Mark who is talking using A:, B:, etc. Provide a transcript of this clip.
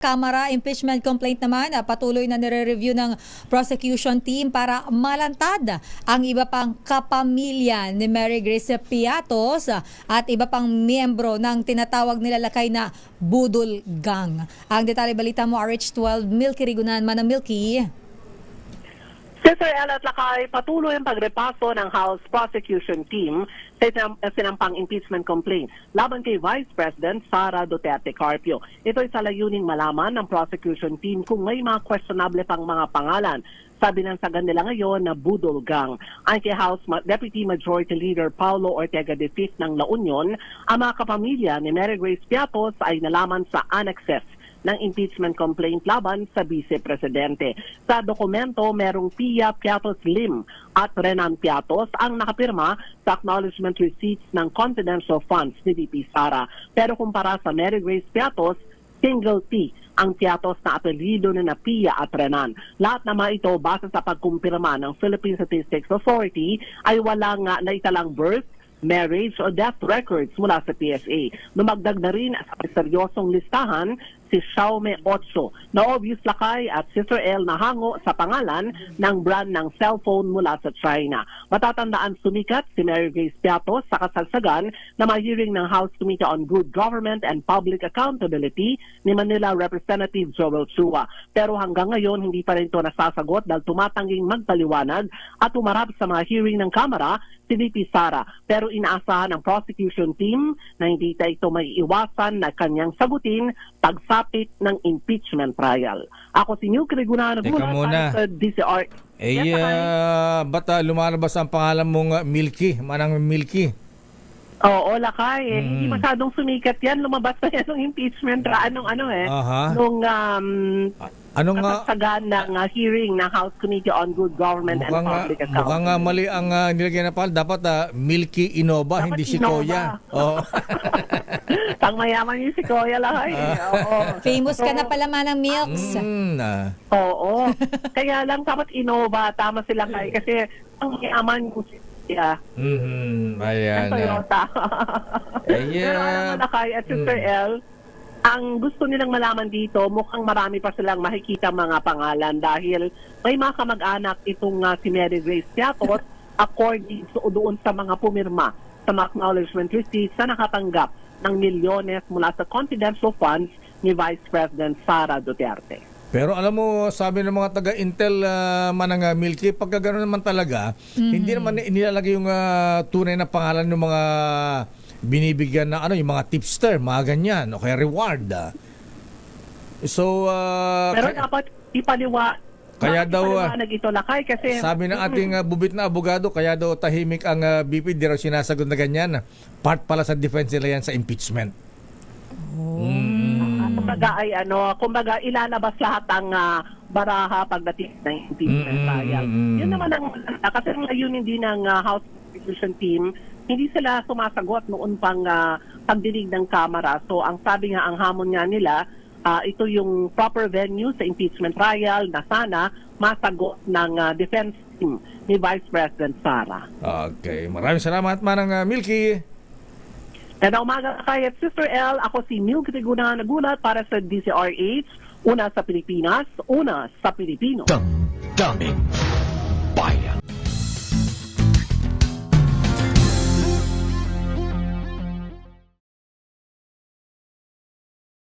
A: Kamara impeachment complaint naman, patuloy na nire-review ng prosecution team para malantad ang iba pang kapamilya ni Mary Grace Piatos at iba pang miyembro ng tinatawag nilalakay na Budol Gang. Ang detalye balita mo, RH12, Milky Rigunan. Manang Milky.
B: Sister El at Lakay, patuloy ang pagrepaso ng House Prosecution Team sa sinampang impeachment complaint laban kay Vice President Sara Duterte Carpio. Ito ay sa layuning malaman ng prosecution team kung may mga questionable pang mga pangalan. Sabi ng sagan nila ngayon na Budol Gang. Ang kay House Deputy Majority Leader Paulo Ortega de Fif ng La Union, ang mga kapamilya ni Mary Grace Piatos ay nalaman sa annexes ng impeachment complaint laban sa Vice Presidente. Sa dokumento, merong Pia Piatos Lim at Renan Piatos ang nakapirma sa acknowledgement receipts ng confidential funds ni VP Sara. Pero kumpara sa Mary Grace Piatos, single P ang Piatos na apelyido na Pia at Renan. Lahat naman ito base sa pagkumpirma ng Philippine Statistics Authority ay walang naitalang birth, marriage o death records mula sa PSA. Lumagdag na rin sa misteryosong listahan si Xiaomi 8 na obvious lakay at Sister El na hango sa pangalan ng brand ng cellphone mula sa China. Matatandaan sumikat si Mary Grace Piatos sa kasalsagan na may hearing ng House Committee on Good Government and Public Accountability ni Manila Representative Joel Chua. Pero hanggang ngayon hindi pa rin ito nasasagot dahil tumatangging magpaliwanag at umarap sa mga hearing ng Kamara si VP Sara. Pero inaasahan ng prosecution team na hindi ito may iwasan na kanyang sagutin pagsapit ng impeachment trial. Ako si New Crigunan
C: muna
B: sa DCR.
C: Ba't lumalabas ang pangalan mong Milky? Manang Milky?
B: Oo, Lakay. Hindi masyadong sumikat yan. Lumabas na yan ng impeachment nung kasasagan ng hearing ng House Committee on Good Government and Public Accountability.
C: Mukhang mali ang nilagay na pala. Dapat Milky Innova, hindi si Koya. Oo.
B: Pang mayaman yung si Koya, Lakay.
A: Famous ka na pala, Manang Milks.
B: Oo. Kaya lang dapat Innova. Tama sila kay kasi ang mayaman yung
C: Ayan.
B: Toyota. Pero alam mo na kay at Sister El, ang gusto nilang malaman dito, mukhang marami pa silang makikita mga pangalan dahil may mga kamag-anak itong si Mary Grace Piatos according doon sa mga pumirma sa mga acknowledgement receipts na nakatanggap ng milyones mula sa confidential funds ni Vice President Sara Duterte.
C: Pero alam mo, sabi ng mga taga-Intel Manang Milky, pagka gano'n naman talaga, hindi naman inilalagay yung tunay na pangalan ng mga binibigyan na yung mga tipster, mga ganyan, o kaya reward. So,
B: pero dapat
C: kaya daw
B: ito, Lakay, kasi
C: sabi ng ating bubit na abogado, kaya daw tahimik ang BP, di raw sinasagot na ganyan. Part pala sa defense nila yan sa impeachment.
B: Kumbaga ilalabas lahat ang baraha pagdating ng impeachment trial. Yun naman ang kasi ngayon hindi ng House Prosecution Team, hindi sila sumasagot noon pang pagdinig ng Kamara. So ang sabi nga, ang hamon nga nila, ito yung proper venue sa impeachment trial na sana masagot ng defense team ni Vice President Sara.
C: Okay, maraming salamat Manang Milky.
B: Kada umaga kay Sister El, ako si Milky Rigunan nagulat para sa DCRH, una sa Pilipinas, una sa Pilipino.
D: Daming